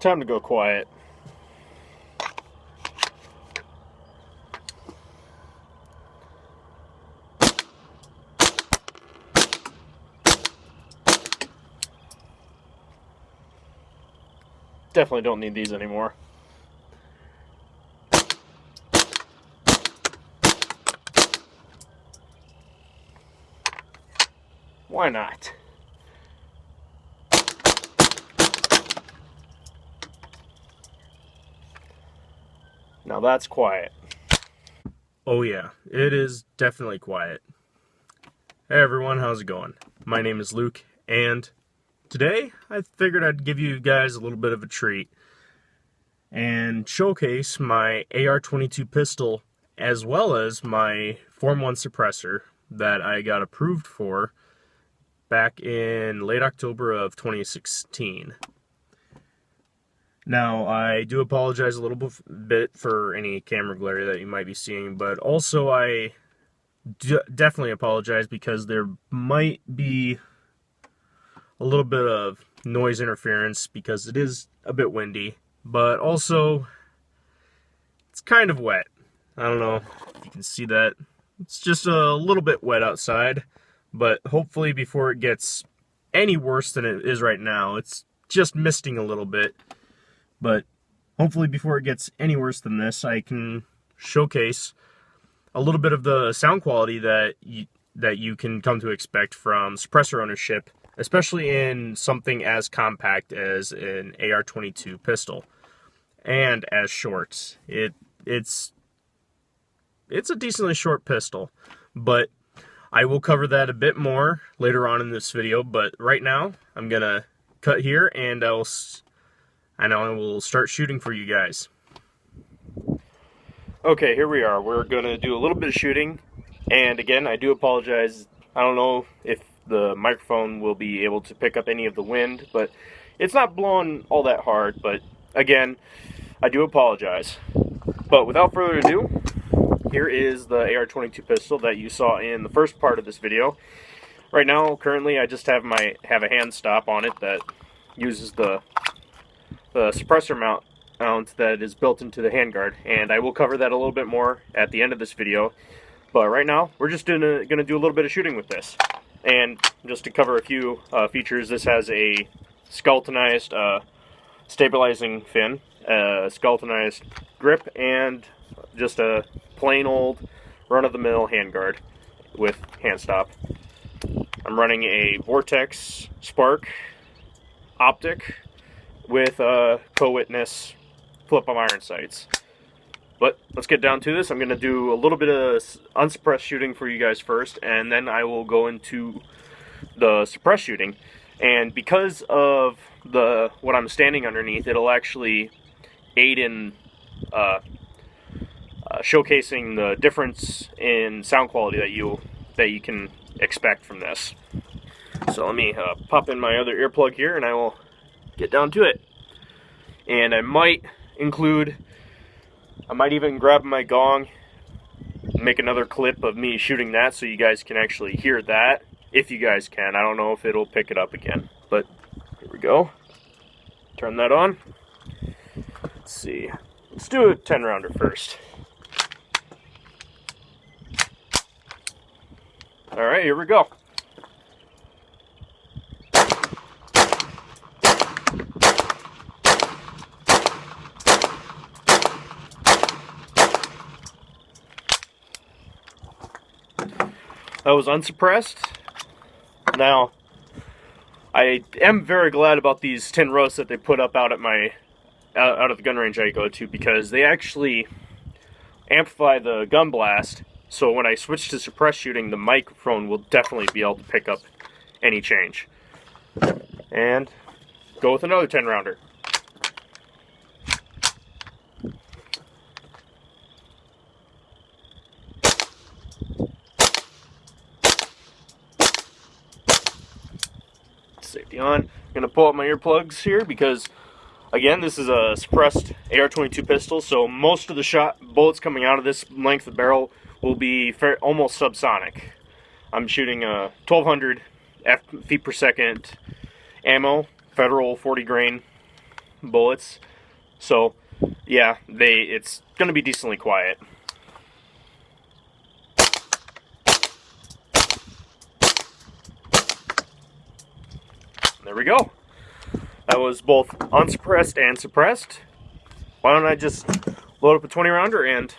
time to go quiet. Definitely don't need these anymore. Why not? Now that's quiet. Oh yeah, it is definitely quiet. Hey everyone, how's it going? My name is Luke, and today I figured I'd give you guys a little bit of a treat and showcase my AR22 pistol as well as my Form 1 suppressor that I got approved for back in late October of 2016. Now, I do apologize a little bit for any camera glare that you might be seeing, but also I definitely apologize because there might be a little bit of noise interference because it is a bit windy, but also it's kind of wet. I don't know if you can see that. It's just a little bit wet outside, but hopefully before it gets any worse than it is right now, it's just misting a little bit, but hopefully before it gets any worse than this, I can showcase a little bit of the sound quality that you can come to expect from suppressor ownership, especially in something as compact as an AR22 pistol, and as short. It's a decently short pistol, but I will cover that a bit more later on in this video. But right now, I'm gonna cut here, and I will start shooting for you guys. Okay, here we are. We're gonna do a little bit of shooting, and again, I do apologize. I don't know if the microphone will be able to pick up any of the wind, but it's not blowing all that hard. But again, I do apologize. But without further ado, here is the AR22 pistol that you saw in the first part of this video. Right now, currently, I just have a hand stop on it that uses the suppressor mount that is built into the handguard, and I will cover that a little bit more at the end of this video. But right now, we're just gonna do a little bit of shooting with this. And just to cover a few features, this has a skeletonized stabilizing fin, skeletonized grip, and just a plain old run-of-the-mill handguard with hand stop. I'm running a Vortex Spark optic with a co-witness flip-on iron sights. But let's get down to this. I'm going to do a little bit of unsuppressed shooting for you guys first, and then I will go into the suppressed shooting. And because of what I'm standing underneath, it'll actually aid in showcasing the difference in sound quality that you can expect from this. So let me pop in my other earplug here, and I will get down to it. And I might even grab my Gong, make another clip of me shooting that so you guys can actually hear that, if you guys can. I don't know if it'll pick it up again, but here we go. Turn that on. Let's see. Let's do a 10-rounder first. Alright, here we go. That was unsuppressed. Now, I am very glad about these tin roasts that they put up out of the gun range I go to, because they actually amplify the gun blast. So when I switch to suppressed shooting, the microphone will definitely be able to pick up any change. And go with another 10-rounder. Safety on. I'm going to pull out my earplugs here because, again, this is a suppressed AR22 pistol, so most of the bullets coming out of this length of barrel will be almost subsonic. I'm shooting 1200 feet per second ammo, Federal 40 grain bullets. So yeah, it's going to be decently quiet. There we go. That was both unsuppressed and suppressed. Why don't I just load up a 20 rounder and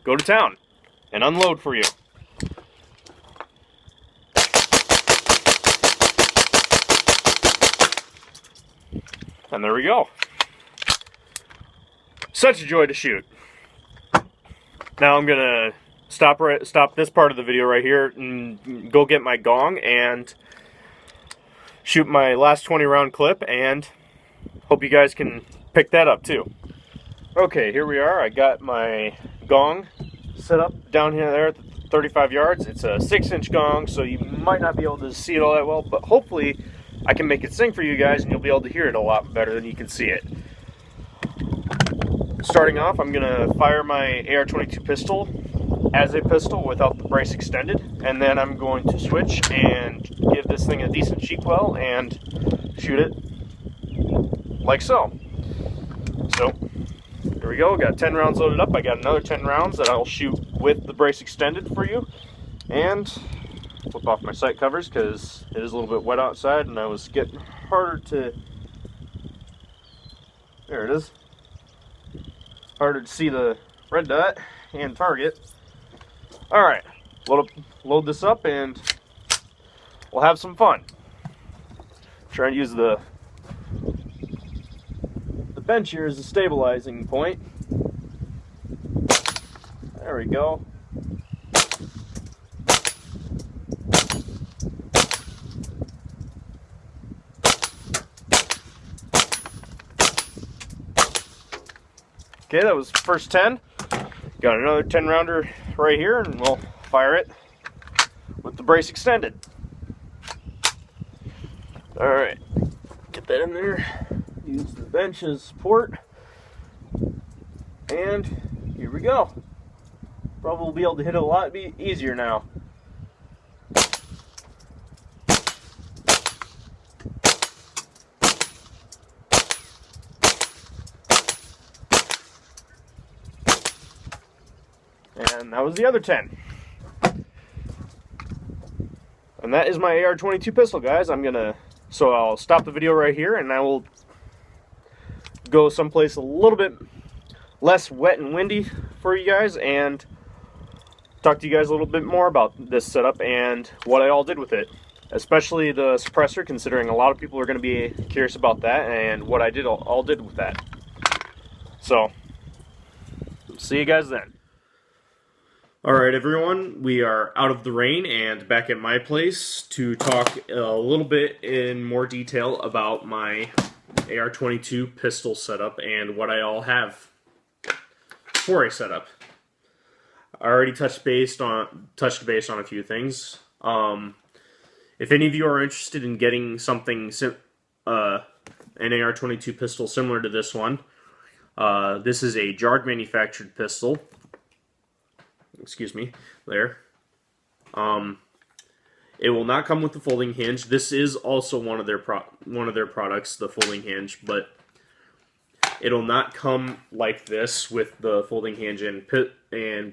go to town and unload for you. And there we go. Such a joy to shoot. Now I'm gonna stop this part of the video right here and go get my Gong and shoot my last 20 round clip, and hope you guys can pick that up too. Okay, here we are. I got my Gong set up down here there at 35 yards. It's a 6-inch Gong, so you might not be able to see it all that well, but hopefully I can make it sing for you guys and you'll be able to hear it a lot better than you can see it. Starting off, I'm gonna fire my AR22 pistol as a pistol without the brace extended, and then I'm going to switch and give this thing a decent cheek well and shoot it like so. So here we go. Got 10 rounds loaded up. I got another 10 rounds that I'll shoot with the brace extended for you, and flip off my sight covers because it is a little bit wet outside and I was getting harder to, there it is, harder to see the red dot and target. Alright, load this up and we'll have some fun. Try and use the bench here as a stabilizing point. There we go. Okay, that was first 10. Got another 10 rounder right here, and we'll fire it with the brace extended. Alright, get that in there. Use the bench as support. And here we go. Probably be able to hit it a lot easier now. And that was the other 10. And that is my AR22 pistol, guys. So I'll stop the video right here and I will go someplace a little bit less wet and windy for you guys and talk to you guys a little bit more about this setup and what I all did with it. Especially the suppressor, considering a lot of people are going to be curious about that and what I all did with that. So, see you guys then. Alright everyone, we are out of the rain and back at my place to talk a little bit in more detail about my AR22 pistol setup and what I all have for a setup. I already touched base on a few things. If any of you are interested in getting something, an AR22 pistol similar to this one, this is a JARD manufactured pistol. Excuse me, there. It will not come with the folding hinge. This is also one of their products, the folding hinge, but it'll not come like this with the folding hinge and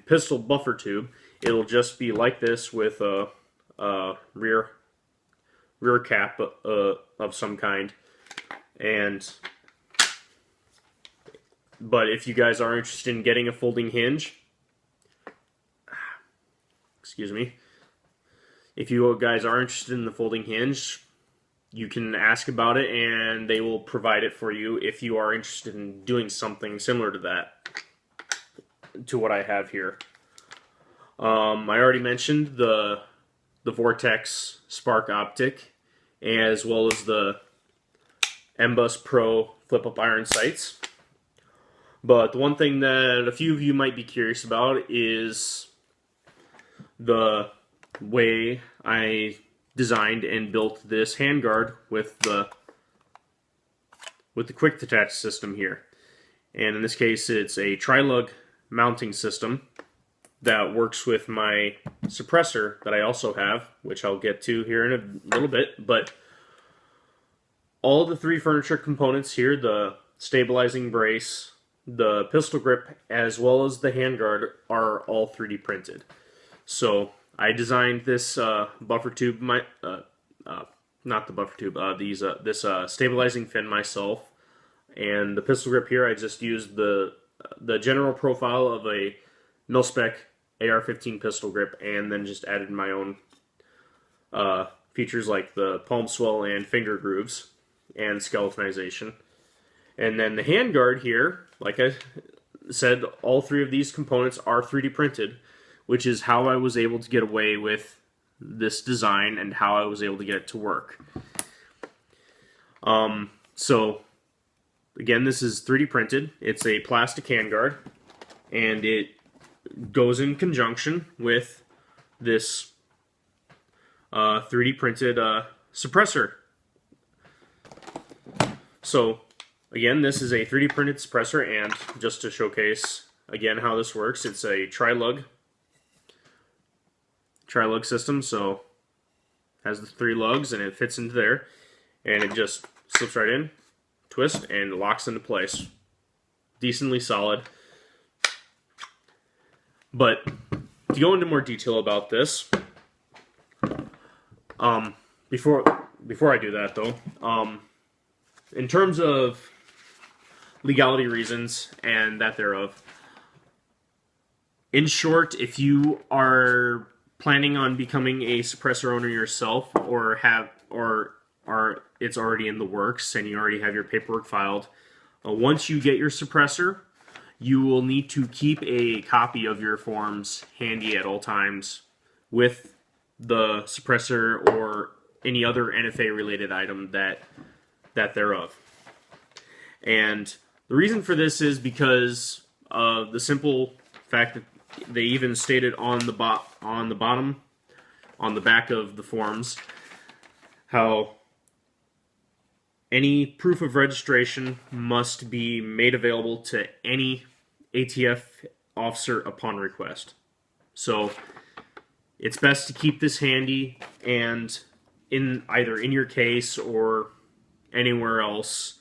pistol buffer tube. It'll just be like this with a rear cap of some kind. But if you guys are interested in getting a folding hinge, excuse me, if you guys are interested in the folding hinge, you can ask about it and they will provide it for you if you are interested in doing something similar to that, to what I have here. I already mentioned the Vortex Spark Optic, as well as the MBUS Pro flip-up iron sights. But the one thing that a few of you might be curious about is the way I designed and built this handguard with the quick detach system here. And in this case, it's a tri-lug mounting system that works with my suppressor that I also have, which I'll get to here in a little bit. But all the 3 furniture components here, the stabilizing brace, the pistol grip, as well as the handguard, are all 3D printed. So I designed this buffer tube, not the buffer tube, this stabilizing fin myself, and the pistol grip here I just used the general profile of a mil-spec AR-15 pistol grip, and then just added my own features like the palm swell and finger grooves and skeletonization. And then the handguard here, like I said, all 3 of these components are 3D printed, which is how I was able to get away with this design and how I was able to get it to work. So again, this is 3D printed. It's a plastic handguard, and it goes in conjunction with this 3D printed suppressor. So again, this is a 3D printed suppressor, and just to showcase again how this works, it's a tri-lug system, so it has the 3 lugs and it fits into there, and it just slips right in, twists, and locks into place. Decently solid. But to go into more detail about this, before I do that though, in terms of legality reasons and that thereof, in short, if you are planning on becoming a suppressor owner yourself, or it's already in the works and you already have your paperwork filed, once you get your suppressor, you will need to keep a copy of your forms handy at all times with the suppressor or any other NFA related item that thereof. And the reason for this is because of the simple fact that they even stated on the bottom, on the back of the forms, how any proof of registration must be made available to any ATF officer upon request. So it's best to keep this handy, and either in your case or anywhere else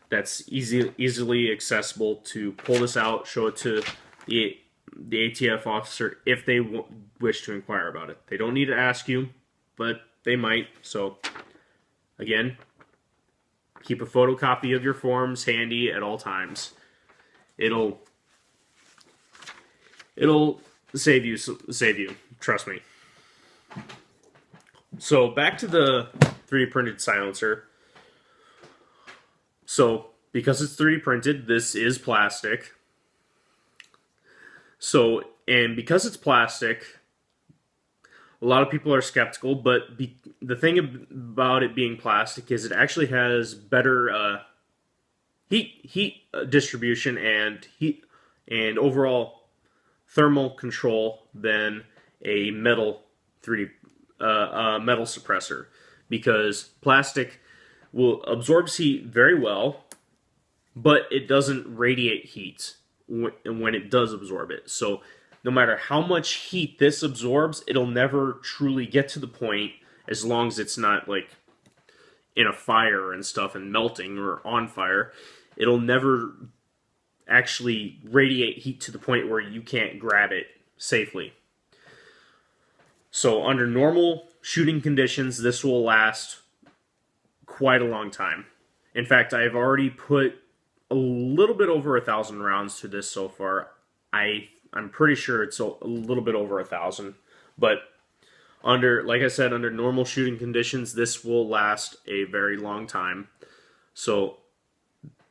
that's easily accessible, to pull this out, show it to the ATF officer if they wish to inquire about it. They don't need to ask you, but they might. So again, keep a photocopy of your forms handy at all times. It'll save you, trust me. So back to the 3D printed silencer. So because it's 3D printed, this is plastic. So, and because it's plastic, a lot of people are skeptical, but the thing about it being plastic is it actually has better heat distribution and overall thermal control than a metal metal suppressor, because plastic will absorb heat very well, but it doesn't radiate heat when it does absorb it. So no matter how much heat this absorbs, it'll never truly get to the point, as long as it's not like in a fire and stuff and melting or on fire, it'll never actually radiate heat to the point where you can't grab it safely. So under normal shooting conditions, this will last quite a long time. In fact, I've already put a little bit over 1,000 rounds to this so far. I'm pretty sure it's a little bit over 1,000, but like I said, under normal shooting conditions, this will last a very long time. So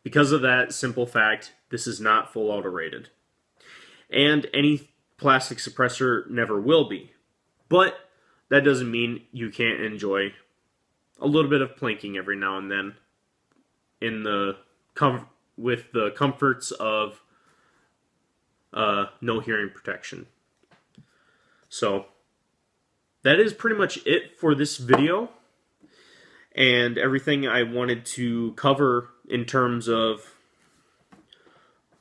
because of that simple fact, this is not full auto rated, and any plastic suppressor never will be. But that doesn't mean you can't enjoy a little bit of plinking every now and then with the comforts of no hearing protection. So that is pretty much it for this video, and everything I wanted to cover in terms of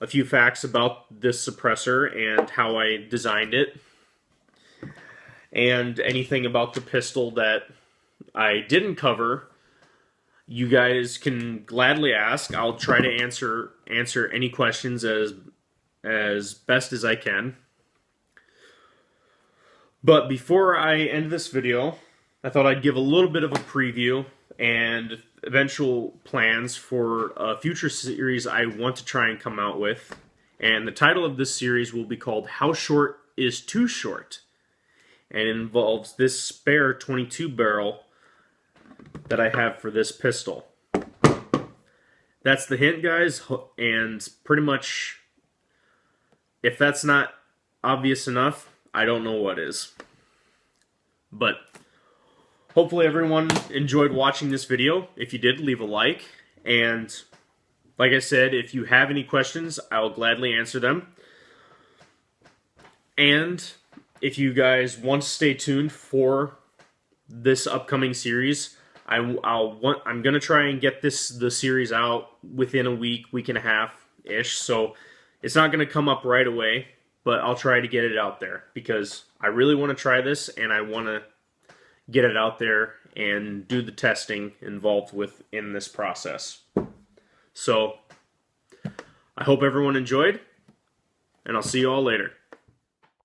a few facts about this suppressor and how I designed it, and anything about the pistol that I didn't cover, you guys can gladly ask. I'll try to answer any questions as best as I can. But before I end this video, I thought I'd give a little bit of a preview and eventual plans for a future series I want to try and come out with. And the title of this series will be called How Short is Too Short? And it involves this spare 22 barrel that I have for this pistol. That's the hint, guys, and pretty much, if that's not obvious enough, I don't know what is. But hopefully everyone enjoyed watching this video. If you did, leave a like. And like I said, if you have any questions, I'll gladly answer them. And if you guys want to stay tuned for this upcoming series, I'm going to try and get the series out within a week and a half-ish. So it's not going to come up right away, but I'll try to get it out there because I really want to try this and I want to get it out there and do the testing involved in this process. So I hope everyone enjoyed, and I'll see you all later.